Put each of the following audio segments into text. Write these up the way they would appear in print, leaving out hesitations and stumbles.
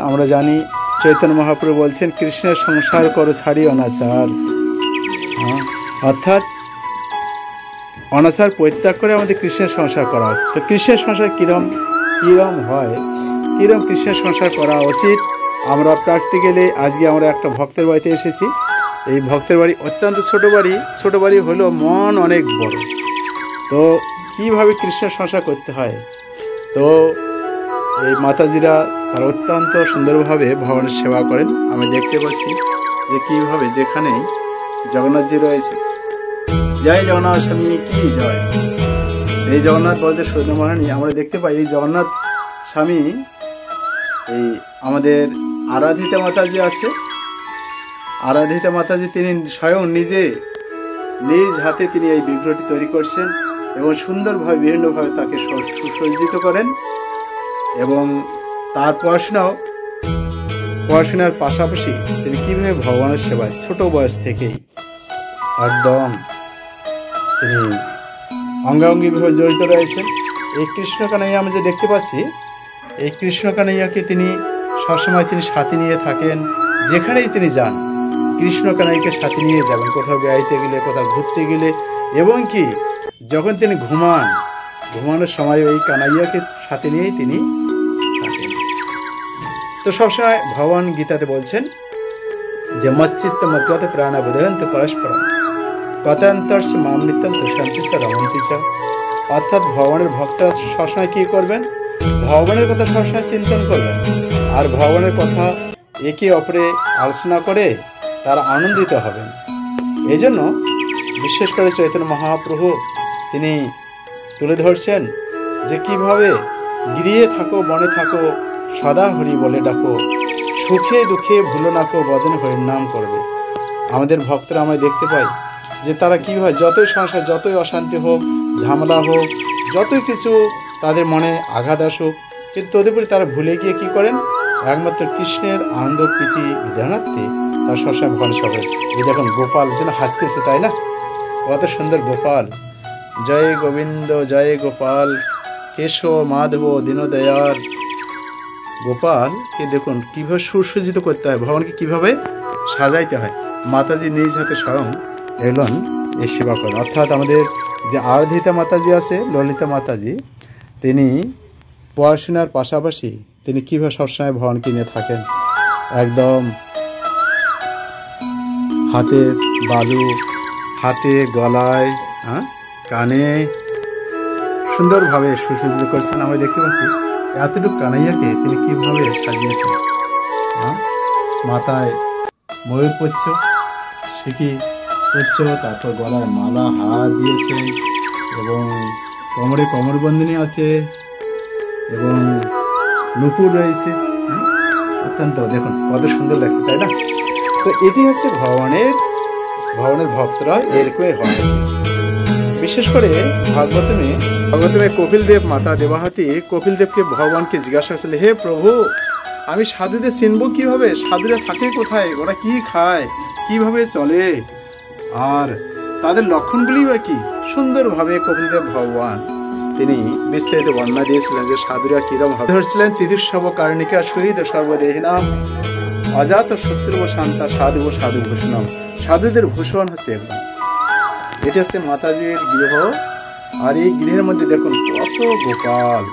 আমরা জানি চৈতন্য মহাপ্রভু বলছেন কৃষ্ণের সংসার করো ছাড়ি অনাচার, অর্থাৎ অনাচার পরিত্যাগ করে আমাদের কৃষ্ণের সংসার করা উচিত। তো কৃষ্ণের সংসার কিরম হয়, কিরম কৃষ্ণের সংসার করা উচিত, আমরা প্র্যাকটিক্যালি আজকে আমরা একটা ভক্তের বাড়িতে এসেছি। এই ভক্তের বাড়ি অত্যন্ত ছোট বাড়ি হলেও মন অনেক বড়। তো কিভাবে কৃষ্ণের সংসার করতে হয়, তো এই মাতাজিরা তারা অত্যন্ত সুন্দরভাবে ভগবানের সেবা করেন। আমি দেখতে পাচ্ছি যে কীভাবে যেখানেই জগন্নাথজি রয়েছে, জয় জগন্নাথ স্বামী কি জয়। এই জগন্নাথ বলতে সৈন্য মহারানী আমরা দেখতে পাই এই জগন্নাথ স্বামী, এই আমাদের আরাধিতা মাতাজি আছে, আরাধিতা মাতাজি তিনি স্বয়ং নিজ হাতে তিনি এই বিগ্রহটি তৈরি করছেন এবং সুন্দরভাবে বিভিন্নভাবে তাকে সুসজ্জিত করেন। এবং তার পড়াশোনার পাশাপাশি তিনি কীভাবে ভগবানের সেবায় ছোট বয়স থেকেই একদম তিনি অঙ্গাঙ্গিভাবে জড়িত রয়েছেন। এই কৃষ্ণ কানাইয়া আমি যে দেখতে পাচ্ছি, এই কৃষ্ণ কানাইয়াকে তিনি সবসময় তিনি সাথে নিয়ে থাকেন। যেখানেই তিনি যান কৃষ্ণ কানাইকে সাথে নিয়ে যাবেন, কোথাও বেড়াইতে গেলে, কোথাও ঘুরতে গেলে, এবং কি যখন তিনি ঘুমানোর সময় ওই কানাইয়াকে সাথে নিয়েই তিনি থাকেন। তো সবসময় ভগবান গীতাতে বলছেন যে মচ্চিত্ত মদ্গত প্রাণ বোধয়ন্ত পরস্পর কথান্তর্ষ মামৃতম তুষান্তি চ রমন্তি চ। অর্থাৎ ভগবানের ভক্তরা সবসময় কী করবেন, ভগবানের কথা সবসময় চিন্তন করবেন, আর ভগবানের কথা একে অপরে আলোচনা করে তারা আনন্দিত হবেন। এই জন্য বিশেষ করে চৈতন্য মহাপ্রভু তিনি তুলে ধরছেন যে কিভাবে গৃহে থাকো বনে থাকো সদা হরি বলে ডাকো, সুখে দুঃখে ভুলো নাকো বদন হরির নাম করবে। আমাদের ভক্তরা আমরা দেখতে পাই যে তারা কীভাবে যতই সংসার, যতই অশান্তি হোক, ঝামেলা হোক, যতই কিছু তাদের মনে আঘাত আসুক, কিন্তু তদুপরি তারা ভুলে গিয়ে কী করেন, একমাত্র কৃষ্ণের আনন্দ প্রীতি বিধানার্থে তার সবসময় ভগবান সবে। এই দেখুন গোপাল যেন হাসতেছে, তাই না? কত সুন্দর গোপাল, জয় গোবিন্দ জয় গোপাল, কেশব মাধব দীনদয়াল। গোপালকে দেখুন কীভাবে সুসজ্জিত করতে হয়, ভগবানকে কীভাবে সাজাইতে হয়। মাতাজি নিজ হাতে স্বয়ং এলেন এই সেবা করেন। অর্থাৎ আমাদের যে আরাধিতা মাতাজি আছে, ললিতা মাতাজি, তিনি পড়াশোনার পাশাপাশি তিনি কীভাবে সবসময় ভগবানকে নিয়ে থাকেন। একদম হাতে বালু, হাতে গলায়, কানে সুন্দরভাবে সুসজ্জিত করছেন। আমরা দেখতে পাচ্ছি এতটুকু কানাইয়াকে তিনি কীভাবে সাজিয়েছেন। মাথায় ময়ূর পুচ্ছ, শিখি পুচ্ছ, তারপর গলায় মালা হার দিয়েছেন, এবং কোমরে কোমরবন্ধনী আছে, এবং নুপুর রয়েছে। অত্যন্ত দেখুন কত সুন্দর লাগছে, তাই না? তো এটি হচ্ছে ভগবানের ভক্তরা এরকমই হয়েছে। বিশেষ করে ভাগবতমে কপিলদেব, মাতা দেবাহতী কপিলদেবকে ভগবানকে জিজ্ঞাসা করছিল, হে প্রভু, আমি সাধুদের চিনব কিভাবে? সাধুরা থাকে কোথায়? ওরা কি খায়, কিভাবে চলে, আর তাদের লক্ষণগুলি বা কি? সুন্দরভাবে কপিলদেব ভগবান তিনি বিস্তারিত বর্ণনা দিয়েছিলেন যে সাধুরা কিরম হবে। ধরছিলেন তিতির্ষব কারণিকা শহীদ সর্বদেহিনাম অজাত শত্রু শান্তা সাধু ভূষণম। সাধুদের ভূষণ হচ্ছে এগুলো। এটি হচ্ছে মাতাজির গৃহ। আর এই গৃহের মধ্যে দেখুন কত গোপাল,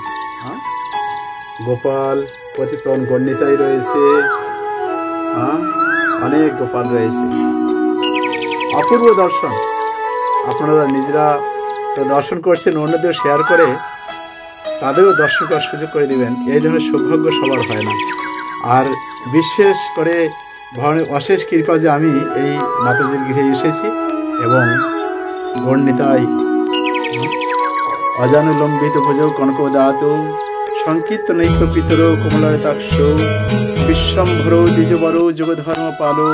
গোপাল পতিতন গণ্ডিতাই রয়েছে, অনেক গোপাল রয়েছে। অপূর্ব দর্শন। আপনারা নিজেরা তো দর্শন করছেন, অন্যদের শেয়ার করে তাদেরও দর্শন করার সুযোগ করে দিবেন। এই ধরনের সৌভাগ্য সবার হয় না। আর বিশেষ করে ভগবানের অশেষ কৃপা যে আমি এই মাতাজির গৃহে এসেছি, এবং গণ্ডিতাই অজানুলম্বিত ভোজৌ কনকদাত সংকীর্তনৈক পিতর কমলায়তাক্ষ বিশ্বম্ভর দ্বিজবর যুগধর্ম পালো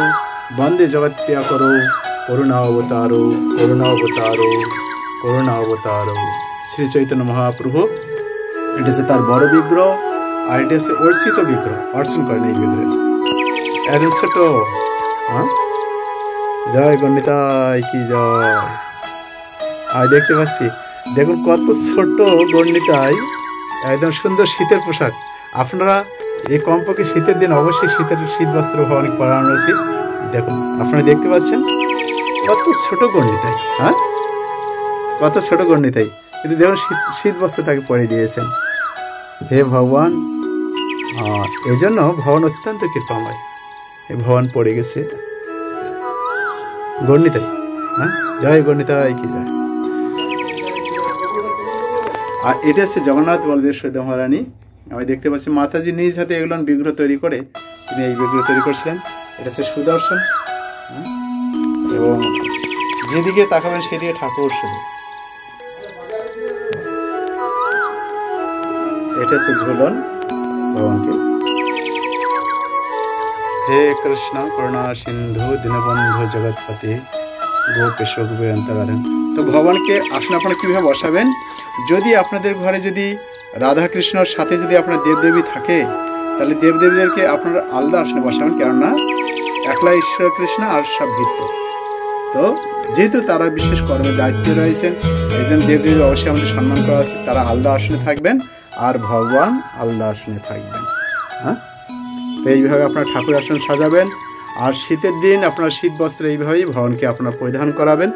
বন্দে জগৎপ্রিয়া করো করুণাবতারো করুণাবতারো করুণাবতারো। শ্রী চৈতন্য মহাপ্রভু, এটা হচ্ছে তার বড় বিগ্রহ, আর এটা হচ্ছে অর্চিত বিগ্রহ, অর্চন করেন এই বিগ্রহ। এটা ছোট, জয় গণ্ডিতাই কি জয়। আর দেখতে পাচ্ছি দেখুন কত ছোট গণ্ডিতাই, একদম সুন্দর শীতের পোশাক। আপনারা এই কমপক্ষে শীতের দিন অবশ্যই শীত বস্ত্র ভবানী পরানো উচিত। দেখুন আপনারা দেখতে পাচ্ছেন কত ছোট গণিতাই, হ্যাঁ কত ছোট গণিতাই, কিন্তু দেখুন শীত বস্ত্র তাকে পরে দিয়েছেন। হে ভগবান, এই জন্য ভগবান অত্যন্ত কৃপাময়। এই ভগবান পড়ে গেছে গণিতাই, হ্যাঁ জয় গণিতাই কি জয়। আর এটা হচ্ছে জগন্নাথ বলদেব সুভদ্রা মহারানী। আমি দেখতে পাচ্ছি মাতাজি নিজ হাতে এগুলো বিগ্রহ তৈরি করে তিনি এই বিগ্রহ তৈরি করছিলেন। এটা হচ্ছে সুদর্শন, এবং যেদিকে তাকাবেন সেদিকে ঠাকুর শুধু। এটা হচ্ছে ঝুলন ভগবানকে। হে কৃষ্ণ করুণা সিন্ধু দীনবন্ধু জগৎপতি গোপেশ গোপীন্তরাধন। তো ভগবানকে আসলে আপনারা কীভাবে বসাবেন? যদি আপনাদের ঘরে যদি রাধা কৃষ্ণর সাথে যদি আপনার দেবদেবী থাকে, তাহলে দেবদেবীদেরকে আপনারা আলাদা আসনে বসাবেন, কেননা একলা ঈশ্বর কৃষ্ণ আর সব ভিত্ত। তো যেহেতু তারা বিশেষ কর্মের দায়িত্বে রয়েছেন, এই জন্য দেবদেবী অবশ্যই আমাদের সম্মান করা আছে। তারা আলাদা আসনে থাকবেন আর ভগবান আলাদা আসনে থাকবেন। হ্যাঁ, তো এইভাবে আপনার ঠাকুর আসন সাজাবেন। আর শীতের দিন আপনার শীত বস্ত্র এইভাবেই ভগবানকে আপনার পরিধান করাবেন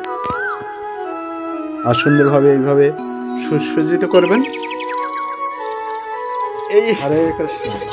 আর সুন্দরভাবে এইভাবে সুসজ্জিত করবেন। এই হরে কৃষ্ণ।